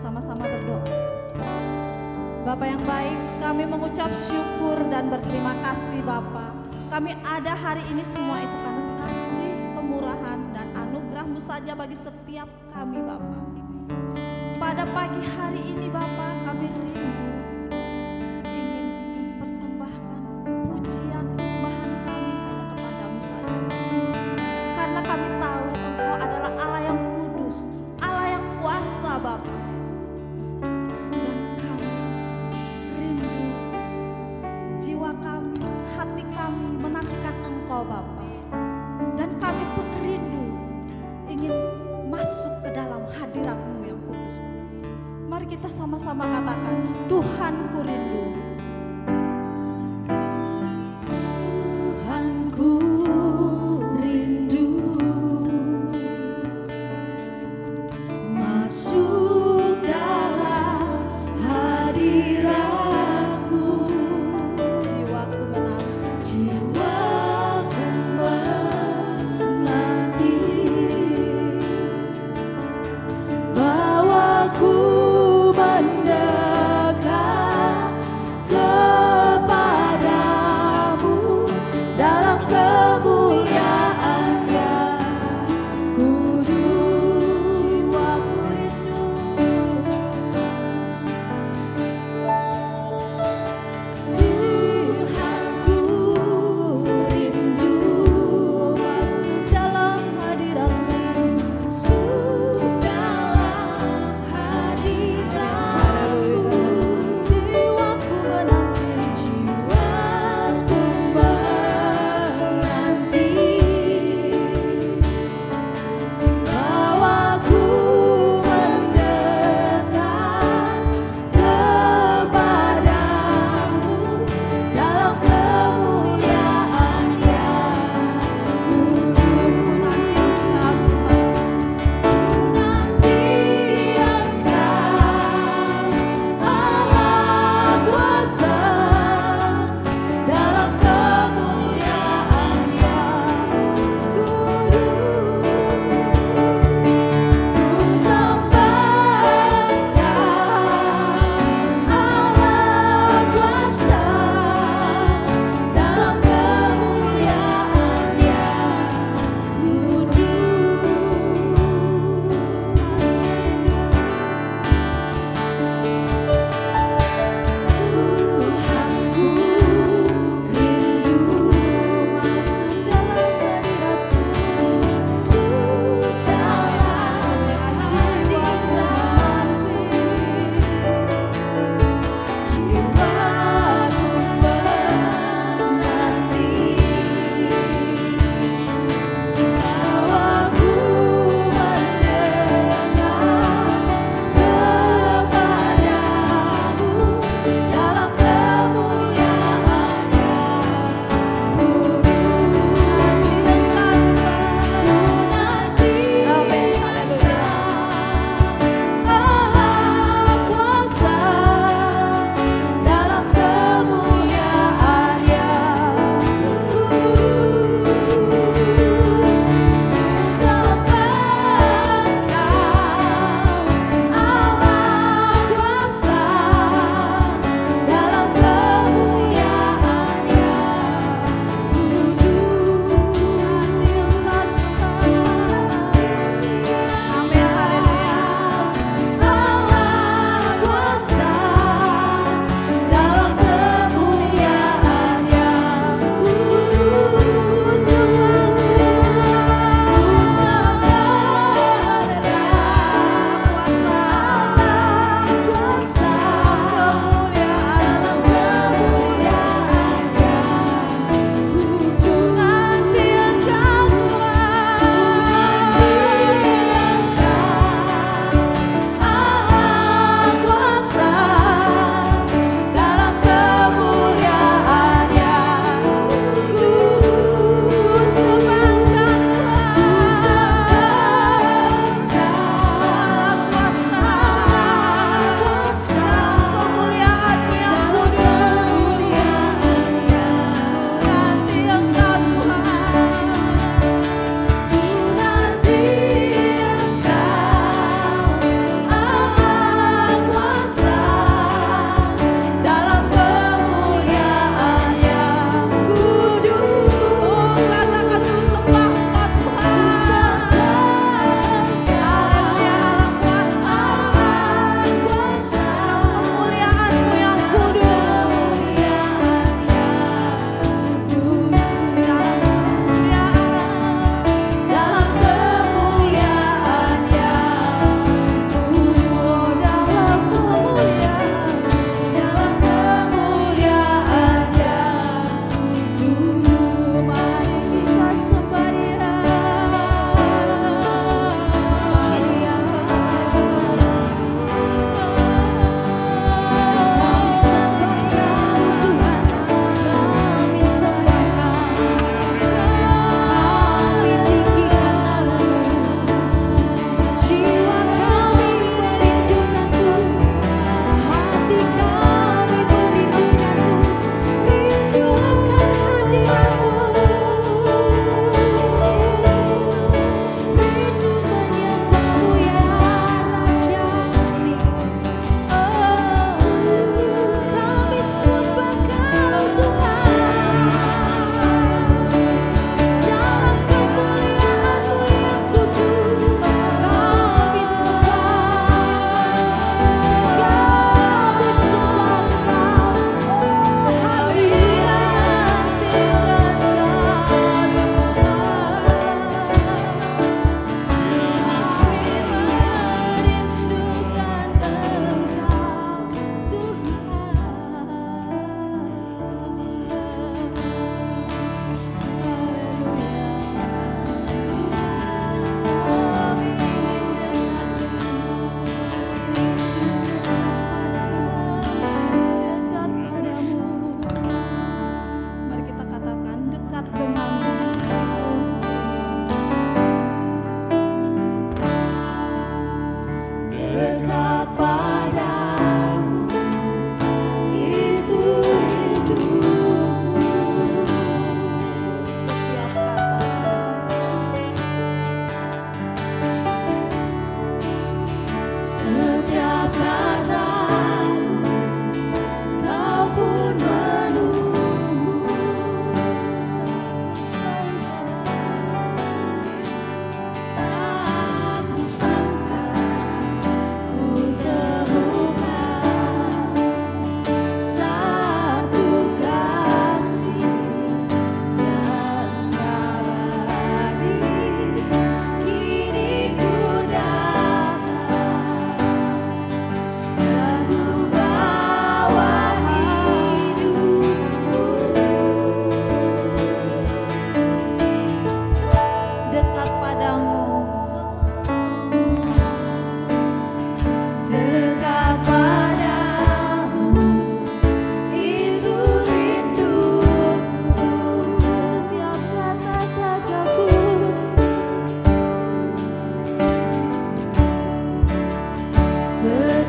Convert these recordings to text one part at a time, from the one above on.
bersama-sama berdoa. Bapa yang baik, kami mengucap syukur dan berterima kasih Bapa. Kami ada hari ini semua itu karena kasih, kemurahan, dan anugerah-Mu saja bagi setiap kami Bapa. Pada pagi hari ini Bapa, kami rindu ingin mempersembahkan pujian penyembahan kami hanya kepadamu saja. Karena kami tahu Engkau adalah Allah yang kudus, Allah yang kuasa Bapa. Dan kami rindu, jiwa kami, hati kami menantikan Engkau Bapa. Dan kami pun rindu ingin masuk ke dalam hadirat-Mu yang kudus. Mari kita sama-sama katakan, Tuhan ku rindu. Tuhan ku rindu masuk dalam hadirat-Mu. Jiwaku menanti, bawaku mendekat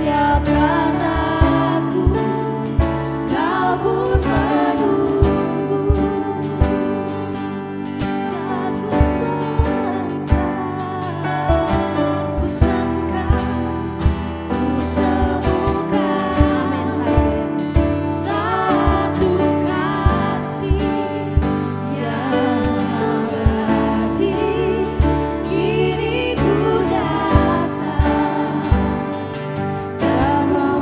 setiap kataku, kau pun menunggu. Ku sangka ku temukan satu kasih yang abadi. Kini ku datang dan mau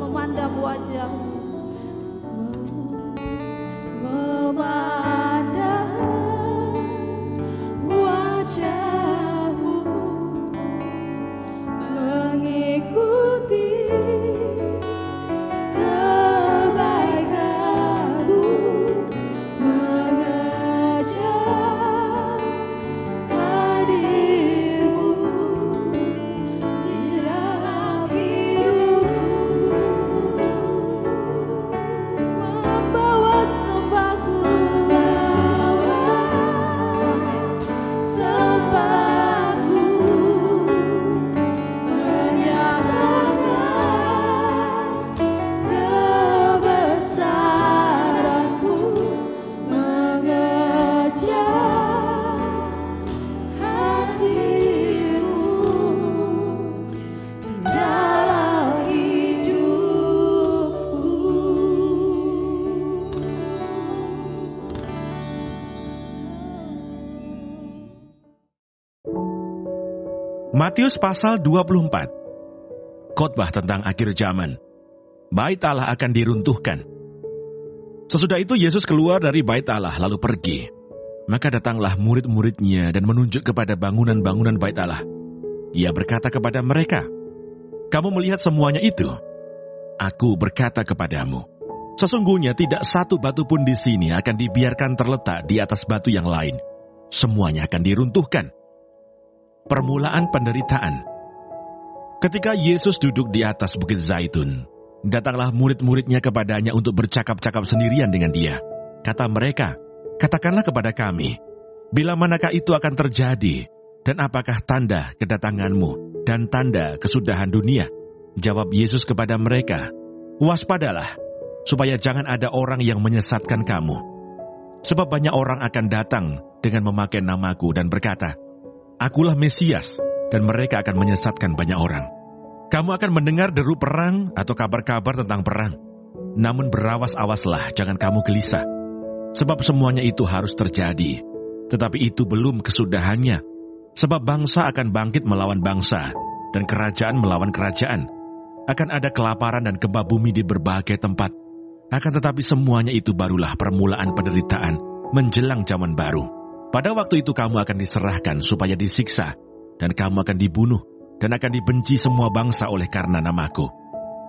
memandang wajah-Mu. Memandang wajah-Mu, mengikuti kebaikan-Mu, mengejar hadir-Mu di dalam hidupku, membawa sembahku, sembahku, menyatakan kebesaran-Mu, mengejar hadir-Mu di dalam hidupku. Matius pasal 24. Khotbah tentang akhir zaman. Bait Allah akan diruntuhkan. Sesudah itu Yesus keluar dari bait Allah lalu pergi. Maka datanglah murid-muridnya dan menunjuk kepada bangunan-bangunan bait Allah. Ia berkata kepada mereka, "Kamu melihat semuanya itu? Aku berkata kepadamu, sesungguhnya tidak satu batu pun di sini akan dibiarkan terletak di atas batu yang lain. Semuanya akan diruntuhkan." Permulaan penderitaan. Ketika Yesus duduk di atas Bukit Zaitun, datanglah murid-muridnya kepadanya untuk bercakap-cakap sendirian dengan dia. Kata mereka, "Katakanlah kepada kami, bila manakah itu akan terjadi, dan apakah tanda kedatanganmu dan tanda kesudahan dunia?" Jawab Yesus kepada mereka, "Waspadalah, supaya jangan ada orang yang menyesatkan kamu. Sebab banyak orang akan datang dengan memakai namaku dan berkata, 'Akulah Mesias,' dan mereka akan menyesatkan banyak orang. Kamu akan mendengar deru perang atau kabar-kabar tentang perang. Namun berawas-awaslah, jangan kamu gelisah. Sebab semuanya itu harus terjadi. Tetapi itu belum kesudahannya. Sebab bangsa akan bangkit melawan bangsa, dan kerajaan melawan kerajaan. Akan ada kelaparan dan gempa bumi di berbagai tempat. Akan tetapi semuanya itu barulah permulaan penderitaan menjelang zaman baru. Pada waktu itu kamu akan diserahkan supaya disiksa, dan kamu akan dibunuh, dan akan dibenci semua bangsa oleh karena namaku.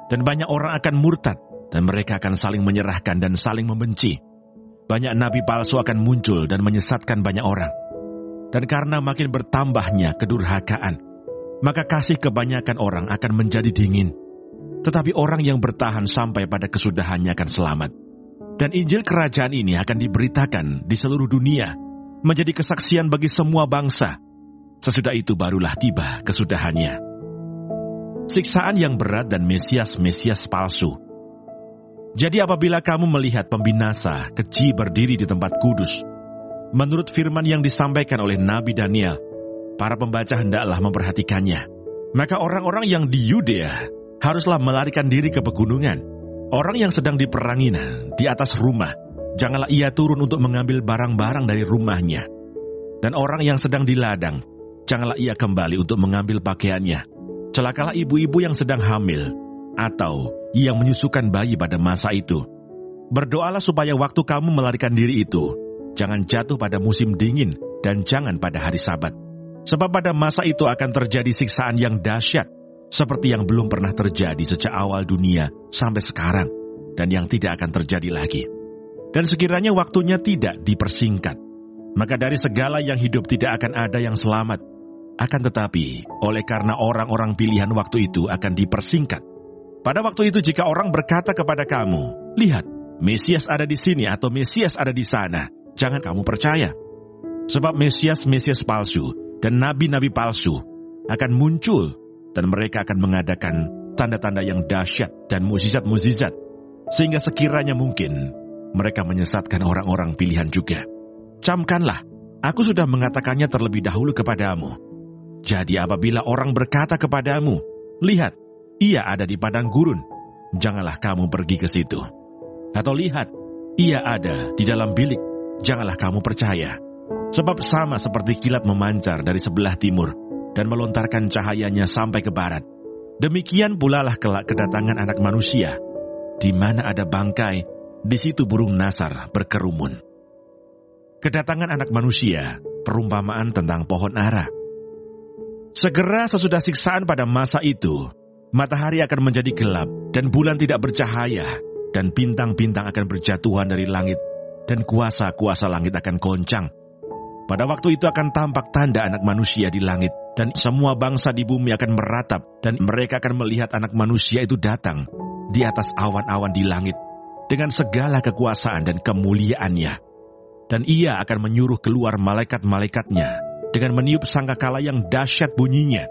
Dan banyak orang akan murtad, dan mereka akan saling menyerahkan dan saling membenci. Banyak nabi palsu akan muncul dan menyesatkan banyak orang. Dan karena makin bertambahnya kedurhakaan, maka kasih kebanyakan orang akan menjadi dingin. Tetapi orang yang bertahan sampai pada kesudahannya akan selamat. Dan Injil kerajaan ini akan diberitakan di seluruh dunia, menjadi kesaksian bagi semua bangsa. Sesudah itu barulah tiba kesudahannya. Siksaan yang berat dan Mesias-Mesias palsu. Jadi apabila kamu melihat pembinasa keji berdiri di tempat kudus, menurut firman yang disampaikan oleh Nabi Daniel, para pembaca hendaklah memperhatikannya. Maka orang-orang yang di Yudea haruslah melarikan diri ke pegunungan. Orang yang sedang diperangi di atas rumah, janganlah ia turun untuk mengambil barang-barang dari rumahnya. Dan orang yang sedang di ladang, janganlah ia kembali untuk mengambil pakaiannya. Celakalah ibu-ibu yang sedang hamil, atau yang menyusukan bayi pada masa itu. Berdoalah supaya waktu kamu melarikan diri itu, jangan jatuh pada musim dingin, dan jangan pada hari Sabat. Sebab pada masa itu akan terjadi siksaan yang dahsyat, seperti yang belum pernah terjadi sejak awal dunia sampai sekarang, dan yang tidak akan terjadi lagi. Dan sekiranya waktunya tidak dipersingkat, maka dari segala yang hidup tidak akan ada yang selamat. Akan tetapi, oleh karena orang-orang pilihan waktu itu akan dipersingkat. Pada waktu itu jika orang berkata kepada kamu, "Lihat, Mesias ada di sini," atau "Mesias ada di sana," jangan kamu percaya. Sebab Mesias-Mesias palsu dan nabi-nabi palsu akan muncul, dan mereka akan mengadakan tanda-tanda yang dahsyat dan mukjizat-mukjizat, sehingga sekiranya mungkin mereka menyesatkan orang-orang pilihan juga. Camkanlah, aku sudah mengatakannya terlebih dahulu kepadamu. Jadi apabila orang berkata kepadamu, "Lihat, ia ada di padang gurun," janganlah kamu pergi ke situ. Atau "Lihat, ia ada di dalam bilik," janganlah kamu percaya. Sebab sama seperti kilat memancar dari sebelah timur dan melontarkan cahayanya sampai ke barat, Demikian pula lah kelak kedatangan Anak Manusia. Di mana ada bangkai, di situ burung nasar berkerumun. Kedatangan Anak Manusia, perumpamaan tentang pohon ara. Segera sesudah siksaan pada masa itu, matahari akan menjadi gelap dan bulan tidak bercahaya, dan bintang-bintang akan berjatuhan dari langit, dan kuasa-kuasa langit akan goncang. Pada waktu itu akan tampak tanda Anak Manusia di langit, dan semua bangsa di bumi akan meratap, dan mereka akan melihat Anak Manusia itu datang di atas awan-awan di langit, dengan segala kekuasaan dan kemuliaannya. Dan ia akan menyuruh keluar malaikat-malaikatnya dengan meniup sangkakala yang dahsyat bunyinya,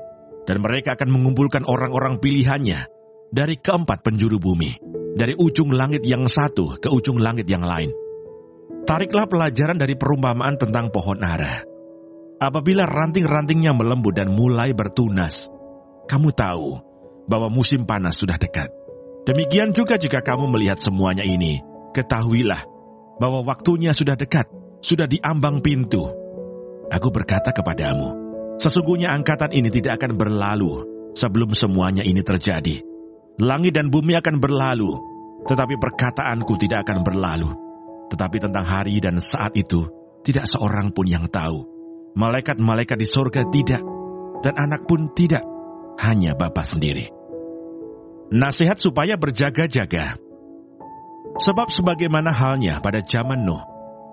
dan mereka akan mengumpulkan orang-orang pilihannya dari keempat penjuru bumi, dari ujung langit yang satu ke ujung langit yang lain. Tariklah pelajaran dari perumpamaan tentang pohon ara. Apabila ranting-rantingnya melembut dan mulai bertunas, kamu tahu bahwa musim panas sudah dekat. Demikian juga jika kamu melihat semuanya ini, ketahuilah bahwa waktunya sudah dekat, sudah di ambang pintu. Aku berkata kepadamu, sesungguhnya angkatan ini tidak akan berlalu sebelum semuanya ini terjadi. Langit dan bumi akan berlalu, tetapi perkataanku tidak akan berlalu. Tetapi tentang hari dan saat itu, tidak seorang pun yang tahu. Malaikat-malaikat di sorga tidak, dan anak pun tidak, hanya Bapa sendiri. Nasihat supaya berjaga-jaga. Sebab sebagaimana halnya pada zaman Nuh,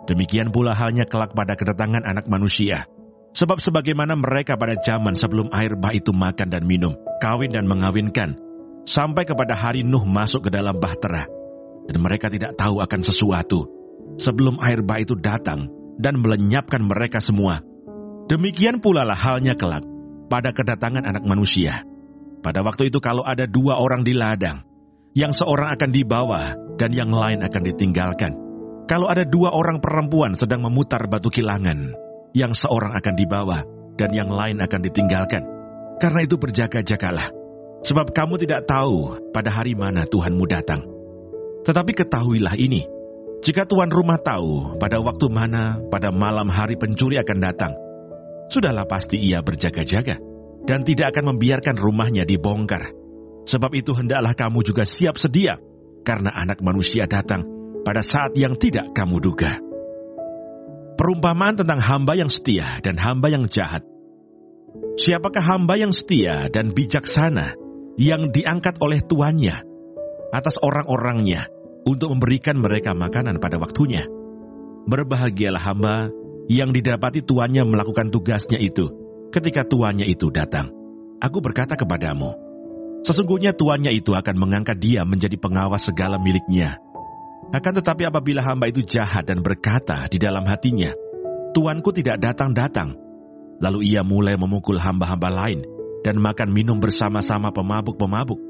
demikian pula halnya kelak pada kedatangan Anak Manusia. Sebab sebagaimana mereka pada zaman sebelum air bah itu makan dan minum, kawin dan mengawinkan, sampai kepada hari Nuh masuk ke dalam bahtera, dan mereka tidak tahu akan sesuatu, sebelum air bah itu datang dan melenyapkan mereka semua. Demikian pula lah halnya kelak pada kedatangan Anak Manusia. Pada waktu itu kalau ada 2 orang di ladang, yang seorang akan dibawa dan yang lain akan ditinggalkan. Kalau ada 2 orang perempuan sedang memutar batu kilangan, yang seorang akan dibawa dan yang lain akan ditinggalkan. Karena itu berjaga-jagalah, sebab kamu tidak tahu pada hari mana Tuhanmu datang. Tetapi ketahuilah ini, jika tuan rumah tahu pada waktu mana pada malam hari pencuri akan datang, sudahlah pasti ia berjaga-jaga, dan tidak akan membiarkan rumahnya dibongkar. Sebab itu hendaklah kamu juga siap sedia, karena Anak Manusia datang pada saat yang tidak kamu duga. Perumpamaan tentang hamba yang setia dan hamba yang jahat. Siapakah hamba yang setia dan bijaksana yang diangkat oleh tuannya atas orang-orangnya untuk memberikan mereka makanan pada waktunya? Berbahagialah hamba yang didapati tuannya melakukan tugasnya itu ketika tuannya itu datang. Aku berkata kepadamu, sesungguhnya tuannya itu akan mengangkat dia menjadi pengawas segala miliknya. Akan tetapi apabila hamba itu jahat dan berkata di dalam hatinya, tuanku tidak datang-datang, lalu ia mulai memukul hamba-hamba lain dan makan minum bersama-sama pemabuk-pemabuk,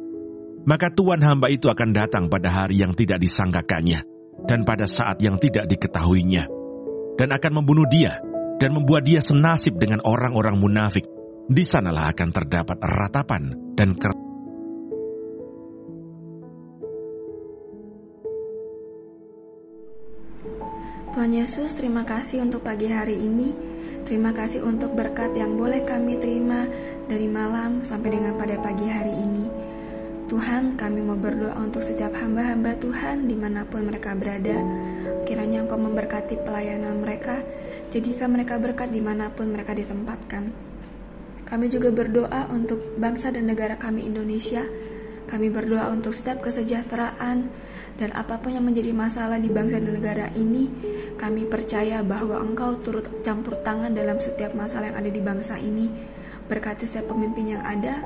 maka tuan hamba itu akan datang pada hari yang tidak disangkakannya dan pada saat yang tidak diketahuinya, dan akan membunuh dia dan membuat dia senasib dengan orang-orang munafik. Di sanalah akan terdapat ratapan dan Tuhan Yesus, terima kasih untuk pagi hari ini. Terima kasih untuk berkat yang boleh kami terima dari malam sampai dengan pada pagi hari ini. Tuhan, kami mau berdoa untuk setiap hamba-hamba Tuhan dimanapun mereka berada. Kiranya Engkau memberkati pelayanan mereka, jadikan mereka berkat dimanapun mereka ditempatkan. Kami juga berdoa untuk bangsa dan negara kami Indonesia. Kami berdoa untuk setiap kesejahteraan dan apapun yang menjadi masalah di bangsa dan negara ini. Kami percaya bahwa Engkau turut campur tangan dalam setiap masalah yang ada di bangsa ini. Berkati setiap pemimpin yang ada.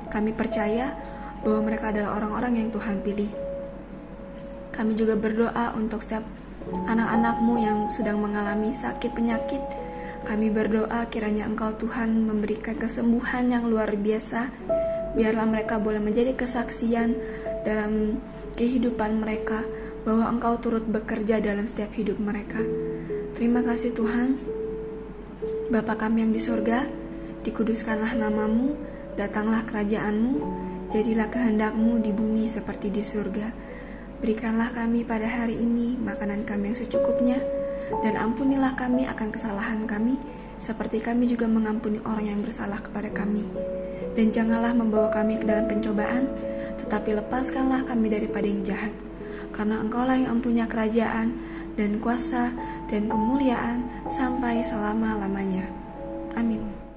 Kami percaya bahwa mereka adalah orang-orang yang Tuhan pilih. Kami juga berdoa untuk setiap anak-anak-Mu yang sedang mengalami sakit penyakit. Kami berdoa kiranya Engkau Tuhan memberikan kesembuhan yang luar biasa. Biarlah mereka boleh menjadi kesaksian dalam kehidupan mereka bahwa Engkau turut bekerja dalam setiap hidup mereka. Terima kasih Tuhan. Bapa kami yang di surga, dikuduskanlah nama-Mu, datanglah kerajaan-Mu, jadilah kehendak-Mu di bumi seperti di surga. Berikanlah kami pada hari ini makanan kami yang secukupnya, dan ampunilah kami akan kesalahan kami, seperti kami juga mengampuni orang yang bersalah kepada kami. dan janganlah membawa kami ke dalam pencobaan, tetapi lepaskanlah kami daripada yang jahat. Karena Engkaulah yang mempunyai kerajaan dan kuasa dan kemuliaan sampai selama-lamanya. Amin.